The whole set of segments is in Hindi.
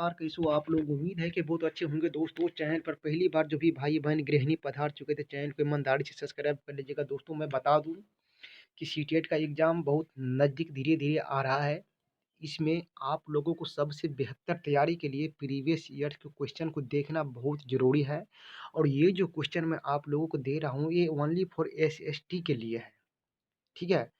नमस्कार, कैसे हो आप लोग। उम्मीद है कि बहुत अच्छे होंगे दोस्तों। चैनल पर पहली बार जो भी भाई बहन गृहिणी पधार चुके थे, चैनल को ईमानदारी से सब्सक्राइब कर लीजिएगा। दोस्तों मैं बता दूं कि सीटेट का एग्ज़ाम बहुत नज़दीक धीरे धीरे आ रहा है। इसमें आप लोगों को सबसे बेहतर तैयारी के लिए प्रीवियस ईयर के क्वेश्चन को देखना बहुत ज़रूरी है। और ये जो क्वेश्चन मैं आप लोगों को दे रहा हूँ, ये ओनली फॉर SST के लिए है। ठीक है,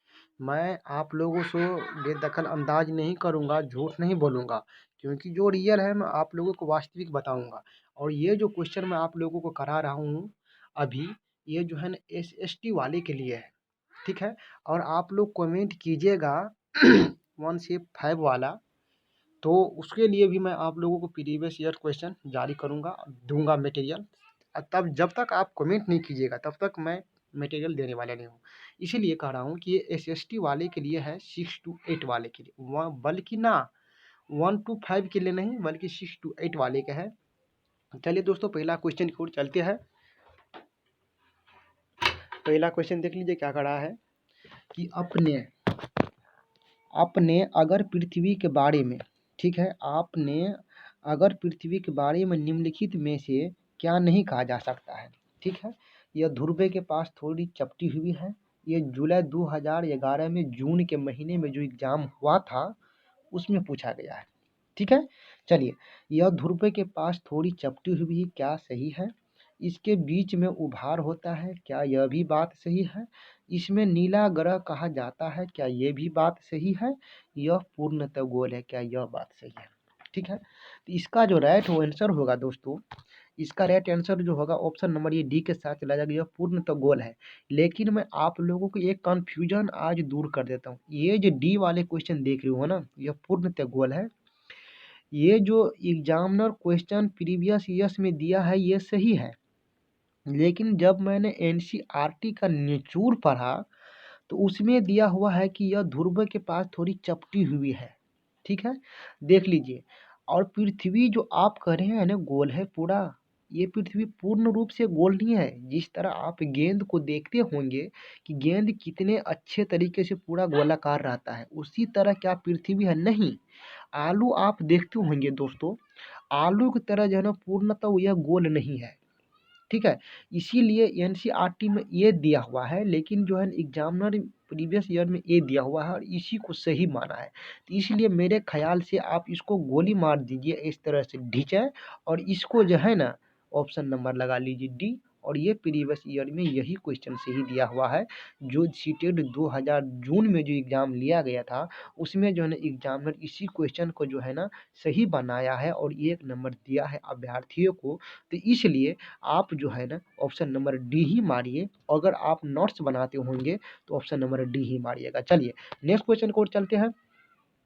मैं आप लोगों से बेदखल अंदाज नहीं करूँगा, झूठ नहीं बोलूँगा, क्योंकि जो रियल है मैं आप लोगों को वास्तविक बताऊँगा। और ये जो क्वेश्चन मैं आप लोगों को करा रहा हूँ अभी, ये जो है ना SST वाले के लिए है। ठीक है, और आप लोग कमेंट कीजिएगा 1 से 5 वाला, तो उसके लिए भी मैं आप लोगों को प्रीवियस ईयर क्वेश्चन जारी करूँगा, दूंगा मटेरियल। तब जब तक आप कमेंट नहीं कीजिएगा तब तक मैं मटेरियल देने वाला नहीं हूँ। इसीलिए कह रहा हूँ कि ये SST वाले के लिए है, 6 to 8 वाले के लिए, बल्कि ना 1 to 5 के लिए नहीं, बल्कि 6 to 8 वाले का है। चलिए दोस्तों, पहला क्वेश्चन की ओर चलते हैं। पहला क्वेश्चन देख लीजिए क्या करा है कि आपने अगर पृथ्वी के बारे में, ठीक है, आपने अगर पृथ्वी के बारे में निम्नलिखित में से क्या नहीं कहा जा सकता है। ठीक है, यह ध्रुव के पास थोड़ी चपटी हुई है। ये जुलाई 2011 में जून के महीने में जो एग्ज़ाम हुआ था उसमें पूछा गया है। ठीक है, चलिए, यह ध्रुव के पास थोड़ी चपटी हुई क्या सही है? इसके बीच में उभार होता है, क्या यह भी बात सही है? इसमें नीला ग्रह कहा जाता है, क्या यह भी बात सही है? यह पूर्णतः गोल है, क्या यह बात सही है? ठीक है, तो इसका जो राइट आंसर होगा दोस्तों, इसका राइट आंसर जो होगा ऑप्शन नंबर ये डी के साथ चला जाएगा, यह पूर्णतः गोल है। लेकिन मैं आप लोगों को एक कन्फ्यूजन आज दूर कर देता हूँ। ये जो डी वाले क्वेश्चन देख रहे हो ना, यह पूर्णतः गोल है। ये जो एग्जामिनर क्वेश्चन प्रीवियस ईयर्स में दिया है ये सही है, लेकिन जब मैंने NCERT का निचोड़ पढ़ा तो उसमें दिया हुआ है कि यह ध्रुव के पास थोड़ी चपटी हुई है। ठीक है, देख लीजिए। और पृथ्वी जो आप कह रहे हैं ना गोल है पूरा, ये पृथ्वी पूर्ण रूप से गोल नहीं है। जिस तरह आप गेंद को देखते होंगे कि गेंद कितने अच्छे तरीके से पूरा गोलाकार रहता है, उसी तरह क्या पृथ्वी है? नहीं। आलू आप देखते होंगे दोस्तों, आलू की तरह जो है ना पूर्णतः यह गोल नहीं है। ठीक है, इसीलिए NCERT में ये दिया हुआ है, लेकिन जो है एग्जामिनर प्रीवियस ईयर में ये दिया हुआ है और इसी को सही माना है। तो इसलिए मेरे ख्याल से आप इसको गोली मार दीजिए इस तरह से ढीचे, और इसको जो है ना ऑप्शन नंबर लगा लीजिए डी। और ये प्रीवियस ईयर में यही क्वेश्चन सही दिया हुआ है। जो सीटेट 2000 जून में जो एग्ज़ाम लिया गया था उसमें जो है ना एग्जामिनर इसी क्वेश्चन को जो है ना सही बनाया है और 1 नंबर दिया है अभ्यर्थियों को। तो इसलिए आप जो है ना ऑप्शन नंबर डी ही मारिए। अगर आप नोट्स बनाते होंगे तो ऑप्शन नंबर डी ही मारिएगा। चलिए नेक्स्ट क्वेश्चन को चलते हैं।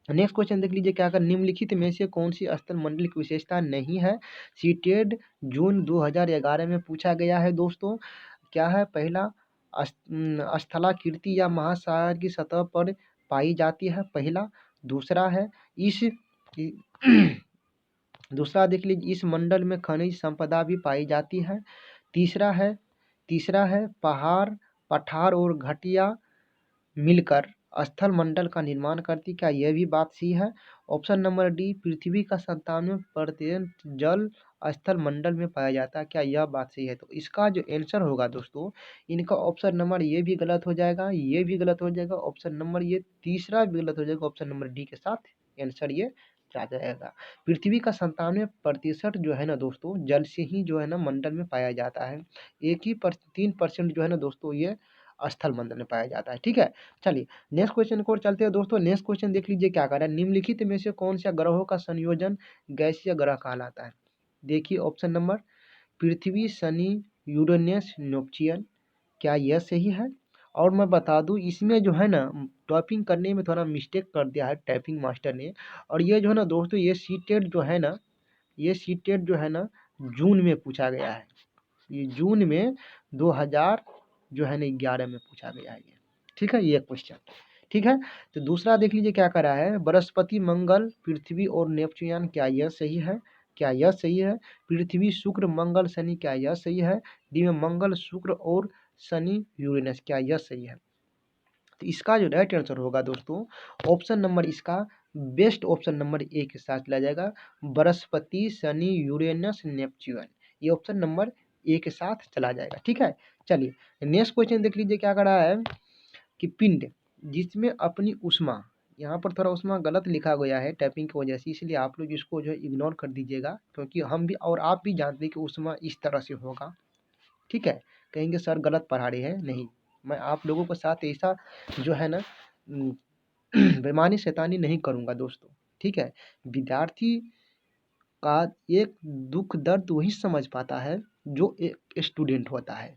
नेक्स्ट क्वेश्चन देख लीजिए क्या कर, निम्नलिखित में से कौन सी स्थल मंडल की विशेषता नहीं है? सीटेड जून 2011 में पूछा गया है दोस्तों। क्या है? पहला, स्थलाकृति या महासागर की सतह पर पाई जाती है, पहला। दूसरा है इस दूसरा देख लीजिए, इस मंडल में खनिज संपदा भी पाई जाती है। तीसरा है पहाड़, पठार और घाटियाँ मिलकर स्थल मंडल का निर्माण करती, क्या यह भी बात सही है? ऑप्शन नंबर डी, पृथ्वी का 97% जल स्थल मंडल में पाया जाता है, क्या यह बात सही है? तो इसका जो आंसर होगा दोस्तों, इनका ऑप्शन नंबर ये भी गलत हो जाएगा, ये भी गलत हो जाएगा, ऑप्शन नंबर ये तीसरा भी गलत हो जाएगा। ऑप्शन नंबर डी के साथ आंसर ये आ जाएगा। पृथ्वी का 97% जो है ना दोस्तों जल से ही जो है ना मंडल में पाया जाता है। एक ही 3% जो है ना दोस्तों ये स्थल मंडल में पाया जाता है। ठीक है, चलिए नेक्स्ट क्वेश्चन को चलते हैं दोस्तों। नेक्स्ट क्वेश्चन देख लीजिए क्या कर रहा है, निम्नलिखित में से कौन सा ग्रहों का संयोजन गैसीय ग्रह कहलाता है? देखिए ऑप्शन नंबर, पृथ्वी, शनि, यूरेनस, नेपच्यून, क्या यह सही है? और मैं बता दूं इसमें जो है ना टाइपिंग करने में थोड़ा मिस्टेक कर दिया है टाइपिंग मास्टर ने। और ये जो है ना दोस्तों ये सीटेट जो है ना, ये सीटेट जो है ना जून में पूछा गया है। ये जून में 2000 जो है ना 11 में पूछा गया है ये। ठीक है, ये क्वेश्चन। ठीक है, तो दूसरा देख लीजिए क्या करा है, बृहस्पति, मंगल, पृथ्वी और नेपच्यून, क्या यह सही है? क्या यह सही है? पृथ्वी, शुक्र, मंगल, शनि, क्या यह सही है? डी में मंगल, शुक्र और शनि, यूरेनस, क्या यह सही है? तो इसका जो राइट आंसर होगा दोस्तों ऑप्शन नंबर इसका बेस्ट ऑप्शन नंबर ए के साथ चला जाएगा, बृहस्पति, शनि, यूरेनस, नेपच्यून, ये ऑप्शन नंबर ए के साथ चला जाएगा। ठीक है, चलिए नेक्स्ट क्वेश्चन देख लीजिए क्या कर रहा है कि पिंड जिसमें अपनी उष्मा, यहाँ पर थोड़ा उष्मा गलत लिखा गया है टाइपिंग की वजह से, इसलिए आप लोग इसको जो है इग्नोर कर दीजिएगा, क्योंकि हम भी और आप भी जानते हैं कि उष्मा इस तरह से होगा। ठीक है, कहेंगे सर गलत पढ़ा रहे हैं, नहीं, मैं आप लोगों के साथ ऐसा जो है ना बेईमानी शैतानी नहीं करूँगा दोस्तों। ठीक है, विद्यार्थी का एक दुख दर्द वही समझ पाता है जो एक स्टूडेंट होता है।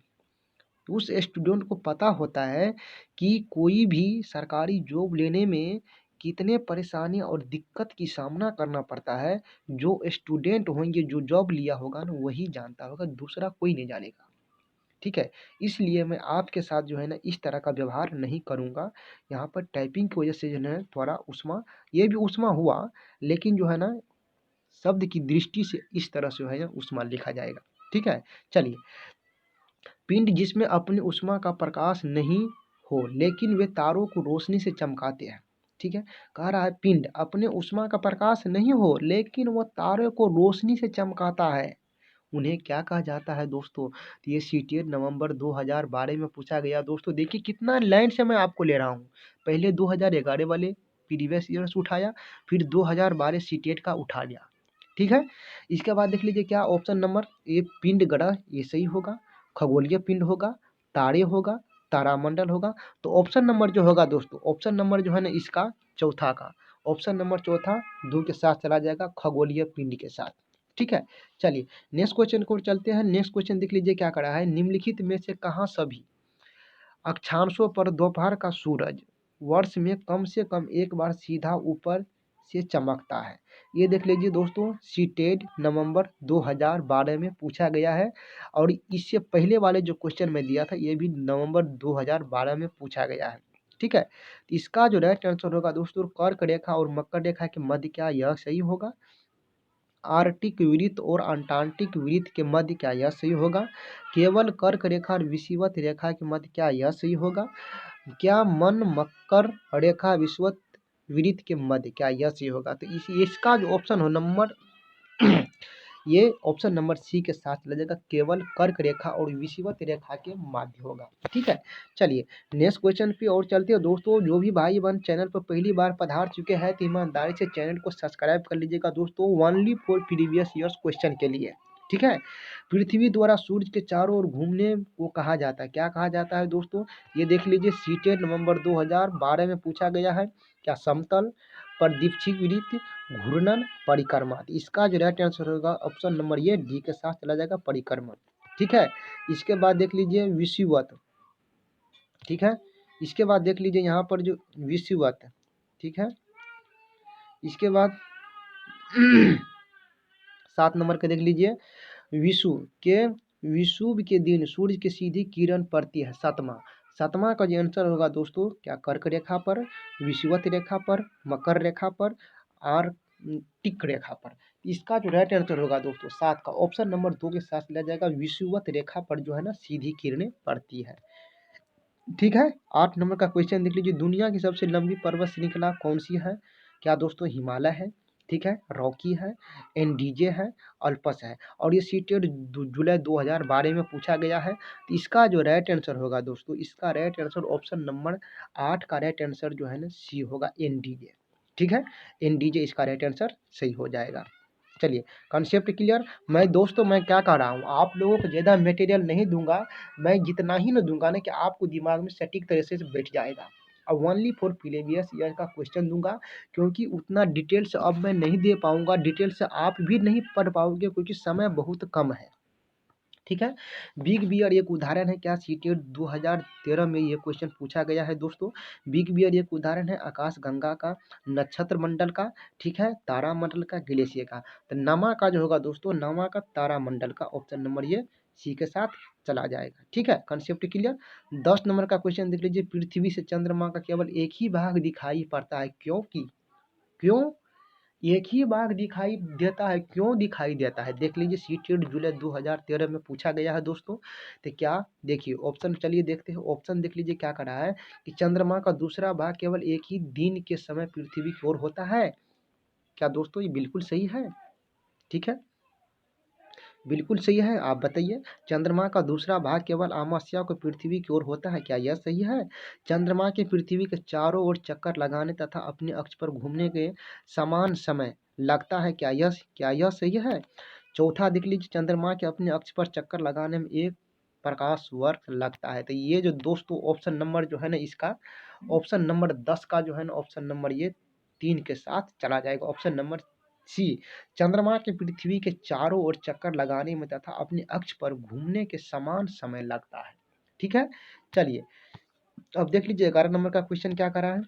उस स्टूडेंट को पता होता है कि कोई भी सरकारी जॉब लेने में कितने परेशानी और दिक्कत की सामना करना पड़ता है। जो स्टूडेंट होंगे, जो जॉब लिया होगा ना, वही जानता होगा, दूसरा कोई नहीं जानेगा। ठीक है, इसलिए मैं आपके साथ जो है ना इस तरह का व्यवहार नहीं करूँगा। यहाँ पर टाइपिंग की वजह से जो है थोड़ा उष्मा, ये भी उष्मा हुआ, लेकिन जो है ना शब्द की दृष्टि से इस तरह से जो है ना उष्मा लिखा जाएगा। ठीक है, चलिए पिंड जिसमें अपनी उष्मा का प्रकाश नहीं हो लेकिन वे तारों को रोशनी से चमकाते हैं। ठीक है, कह रहा है पिंड अपने उष्मा का प्रकाश नहीं हो लेकिन वह तारों को रोशनी से चमकाता है, उन्हें क्या कहा जाता है दोस्तों? तो ये सीटेट नवंबर 2012 में पूछा गया दोस्तों। देखिए कितना लाइन से मैं आपको ले रहा हूँ, पहले 2011 वाले प्रीवियस ईयर्स उठाया, फिर 2012 सीटेट का उठा लिया। ठीक है, इसके बाद देख लीजिए क्या ऑप्शन नंबर ए पिंड ग्रह, ये सही होगा, खगोलीय पिंड होगा, तारे होगा, तारामंडल होगा। तो ऑप्शन नंबर जो होगा दोस्तों, ऑप्शन नंबर जो है ना इसका चौथा का, ऑप्शन नंबर चौथा दो के साथ चला जाएगा, खगोलीय पिंड के साथ। ठीक है, चलिए नेक्स्ट क्वेश्चन को चलते हैं। नेक्स्ट क्वेश्चन देख लीजिए क्या करा है, निम्नलिखित में से कहाँ सभी अक्षांशों पर दोपहर का सूरज वर्ष में कम से कम एक बार सीधा ऊपर से चमकता है? ये देख लीजिए दोस्तों, सीटेट नवंबर 2012 में पूछा गया है, और इससे पहले वाले जो क्वेश्चन मैं दिया था ये भी नवंबर 2012 में पूछा गया है। ठीक है, तो इसका जो राइट आंसर होगा दोस्तों, कर्क रेखा और मकर रेखा के मध्य, क्या यह सही होगा? आर्कटिक वृत्त और अंटार्कटिक वृत्त के मध्य, क्या यह सही होगा? केवल कर्क रेखा और विषुवत रेखा के मध्य, क्या यह सही होगा? क्या मन मकर रेखा विषुवत वृत्त के मध्य, क्या यह सही होगा? तो इसका जो ऑप्शन हो नंबर ये ऑप्शन नंबर सी के साथ चला जाएगा, केवल कर्क रेखा और विषुवत रेखा के मध्य होगा। ठीक है, चलिए नेक्स्ट क्वेश्चन पे और चलते हैं दोस्तों। जो भी भाई बहन चैनल पर पहली बार पधार चुके हैं तो ईमानदारी से चैनल को सब्सक्राइब कर लीजिएगा दोस्तों, only for previous years question के लिए। ठीक है, पृथ्वी द्वारा सूर्य के चारों ओर घूमने को कहा जाता है, क्या कहा जाता है दोस्तों? ये देख लीजिए, सीटेट नवंबर 2012 में पूछा गया है। क्या समतल, प्रदक्षिण वृत्त, घूर्णन, परिक्रमा? तो इसका जो राइट आंसर होगा ऑप्शन नंबर ये डी के साथ चला जाएगा, परिक्रमण। ठीक है, इसके बाद देख लीजिए विषुवत। ठीक है, इसके बाद देख लीजिए यहाँ पर जो विषुवत, ठीक है, इसके बाद 7 नंबर का देख लीजिए, विषुव के दिन सूर्य की सीधी किरण पड़ती है, सातवां का जो आंसर होगा दोस्तों, क्या कर्क रेखा पर, विषुवत रेखा पर, मकर रेखा पर, आर्कटिक रेखा पर? इसका जो राइट आंसर होगा दोस्तों 7 का ऑप्शन नंबर 2 के साथ लिया जाएगा, विषुवत रेखा पर जो है ना सीधी किरणें पड़ती है। ठीक है, 8 नंबर का क्वेश्चन देख लीजिए, दुनिया की सबसे लंबी पर्वत श्रृंखला कौन सी है? क्या दोस्तों हिमालय है, ठीक है, रॉकी है, एंडीजे है, अल्पस है, और ये सीटेट जुलाई 2012 में पूछा गया है। तो इसका जो राइट आंसर होगा दोस्तों, इसका राइट आंसर ऑप्शन नंबर 8 का राइट आंसर जो है ना सी होगा, एनडीजे। ठीक है, एनडीजे इसका राइट आंसर सही हो जाएगा। चलिए कॉन्सेप्ट क्लियर। मैं क्या कह रहा हूँ, आप लोगों को ज़्यादा मटेरियल नहीं दूंगा, मैं जितना ही ना दूंगा ना कि आपको दिमाग में सटीक तरह से बैठ जाएगा। अब ओनली फॉर प्रीवियस ईयर का क्वेश्चन दूंगा, क्योंकि उतना डिटेल्स अब मैं नहीं दे पाऊंगा, डिटेल्स आप भी नहीं पढ़ पाओगे क्योंकि समय बहुत कम है। ठीक है, बिग बियर एक उदाहरण है, क्या सीटेट 2013 में ये क्वेश्चन पूछा गया है दोस्तों। बिग बियर एक उदाहरण है आकाश गंगा का, नक्षत्र मंडल का, ठीक है, तारा मंडल का, ग्लेशियर का। तो नमा का जो होगा दोस्तों, नमा का तारा मंडल का, ऑप्शन नंबर ये सी के साथ चला जाएगा। ठीक है, कंसेप्ट क्लियर। 10 नंबर का क्वेश्चन देख लीजिए, पृथ्वी से चंद्रमा का केवल एक ही भाग दिखाई पड़ता है, क्योंकि क्यों एक ही बार दिखाई देता है, क्यों दिखाई देता है? देख लीजिए, सीटेट जुलाई 2013 में पूछा गया है दोस्तों। तो क्या देखिए ऑप्शन, चलिए देखते हैं ऑप्शन, देख लीजिए क्या करा है कि चंद्रमा का दूसरा भाग केवल एक ही दिन के समय पृथ्वी की ओर होता है। क्या दोस्तों ये बिल्कुल सही है? ठीक है, बिल्कुल सही है। आप बताइए, चंद्रमा का दूसरा भाग केवल अमावस्या को पृथ्वी की ओर होता है, क्या यह सही है? चंद्रमा के पृथ्वी के चारों ओर चक्कर लगाने तथा अपने अक्ष पर घूमने के समान समय लगता है, क्या यह सही है? चौथा देख लीजिए, चंद्रमा के अपने अक्ष पर चक्कर लगाने में एक प्रकाश वर्ष लगता है। तो ये जो दोस्तों ऑप्शन नंबर जो है ना इसका, ऑप्शन नंबर 10 का जो है ना, ऑप्शन नंबर ये 3 के साथ चला जाएगा। ऑप्शन नंबर सी, चंद्रमा के पृथ्वी के चारों ओर चक्कर लगाने में तथा अपने अक्ष पर घूमने के समान समय लगता है। ठीक है, चलिए अब देख लीजिए 11 नंबर का क्वेश्चन क्या करा है।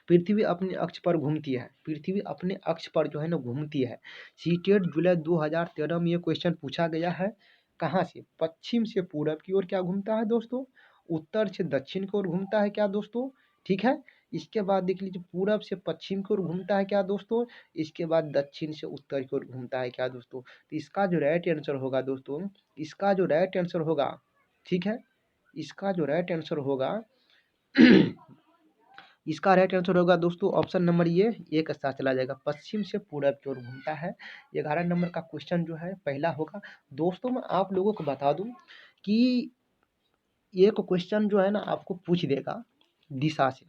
पृथ्वी अपने अक्ष पर घूमती है, पृथ्वी अपने अक्ष पर जो है ना घूमती है। सीटेट जुलाई 2013 में ये क्वेश्चन पूछा गया है। कहाँ से? पश्चिम से पूरब की ओर क्या घूमता है दोस्तों? उत्तर से दक्षिण की ओर घूमता है क्या दोस्तों? ठीक है, इसके बाद देख लीजिए, पूरब से पश्चिम की ओर घूमता है क्या दोस्तों? इसके बाद दक्षिण से उत्तर की ओर घूमता है क्या दोस्तों? तो इसका जो राइट आंसर होगा दोस्तों, इसका जो राइट आंसर होगा, ठीक है, इसका जो राइट आंसर होगा इसका राइट आंसर होगा दोस्तों ऑप्शन नंबर ये एक के साथ चला जाएगा, पश्चिम से पूरब की ओर घूमता है। 11 नंबर का क्वेश्चन जो है पहला होगा। दोस्तों मैं आप लोगों को बता दूं कि एक क्वेश्चन जो है ना आपको पूछ देगा दिशा से।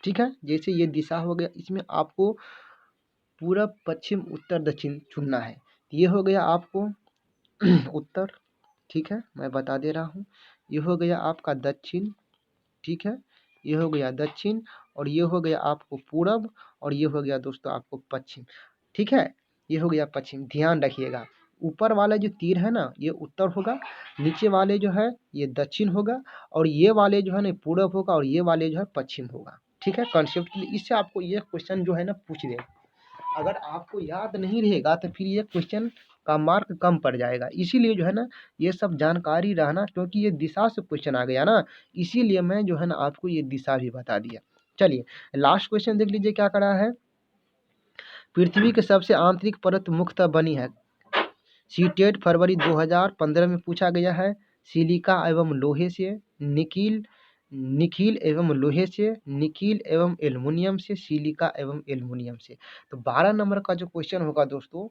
ठीक है, जैसे ये दिशा हो गया, इसमें आपको पूरब पश्चिम उत्तर दक्षिण चुनना है। ये हो गया आपको उत्तर, ठीक है, मैं बता दे रहा हूँ। ये हो गया आपका दक्षिण, ठीक है, ये हो गया दक्षिण, और ये हो गया आपको पूरब, और ये हो गया दोस्तों आपको पश्चिम। ठीक है, ये हो गया पश्चिम। ध्यान रखिएगा, ऊपर वाला जो तीर है ना ये उत्तर होगा, नीचे वाले जो है ये दक्षिण होगा, और ये वाले जो है ना पूरब होगा, और ये वाले जो है पश्चिम होगा। ठीक है, कॉन्सेप्ट के लिए इससे आपको ये क्वेश्चन जो है ना पूछ देगा। अगर आपको याद नहीं रहेगा तो फिर ये क्वेश्चन का मार्क कम पड़ जाएगा। इसीलिए जो है ना ये सब जानकारी रहना, क्योंकि ये दिशा से क्वेश्चन आ गया ना, इसीलिए मैं जो है ना आपको ये दिशा भी बता दिया। चलिए लास्ट क्वेश्चन देख लीजिए क्या करा है। पृथ्वी के सबसे आंतरिक परत मुख्यतः बनी है। सीटेट फरवरी 2015 में पूछा गया है। सिलिका एवं लोहे से, निकिल निखिल एवं लोहे से, निकिल एवं एल्युमिनियम से, सिलिका एवं एल्युमिनियम से। तो 12 नंबर का जो क्वेश्चन होगा दोस्तों,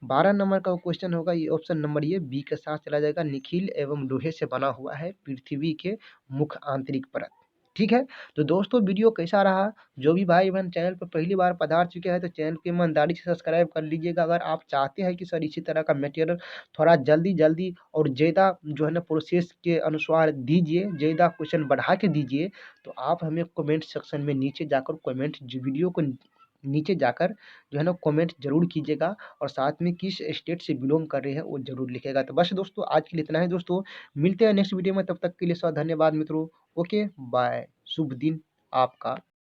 12 नंबर का क्वेश्चन होगा, ये ऑप्शन नंबर ये बी के साथ चला जाएगा। निखिल एवं लोहे से बना हुआ है पृथ्वी के मुख्य आंतरिक परत। ठीक है, तो दोस्तों वीडियो कैसा रहा? जो भी भाई बहन चैनल पर पहली बार पधार चुके हैं तो चैनल को ईमानदारी से सब्सक्राइब कर लीजिएगा। अगर आप चाहते हैं कि सर इसी तरह का मटेरियल थोड़ा जल्दी जल्दी और ज़्यादा जो है ना प्रोसेस के अनुसार दीजिए, ज़्यादा क्वेश्चन बढ़ा के दीजिए, तो आप हमें कमेंट सेक्शन में नीचे जाकर कमेंट वीडियो को नीचे जाकर जो है ना कमेंट जरूर कीजिएगा, और साथ में किस स्टेट से बिलोंग कर रहे हैं वो जरूर लिखेगा। तो बस दोस्तों आज के लिए इतना है दोस्तों, मिलते हैं नेक्स्ट वीडियो में, तब तक के लिए सौ धन्यवाद मित्रों। ओके बाय, शुभ दिन आपका।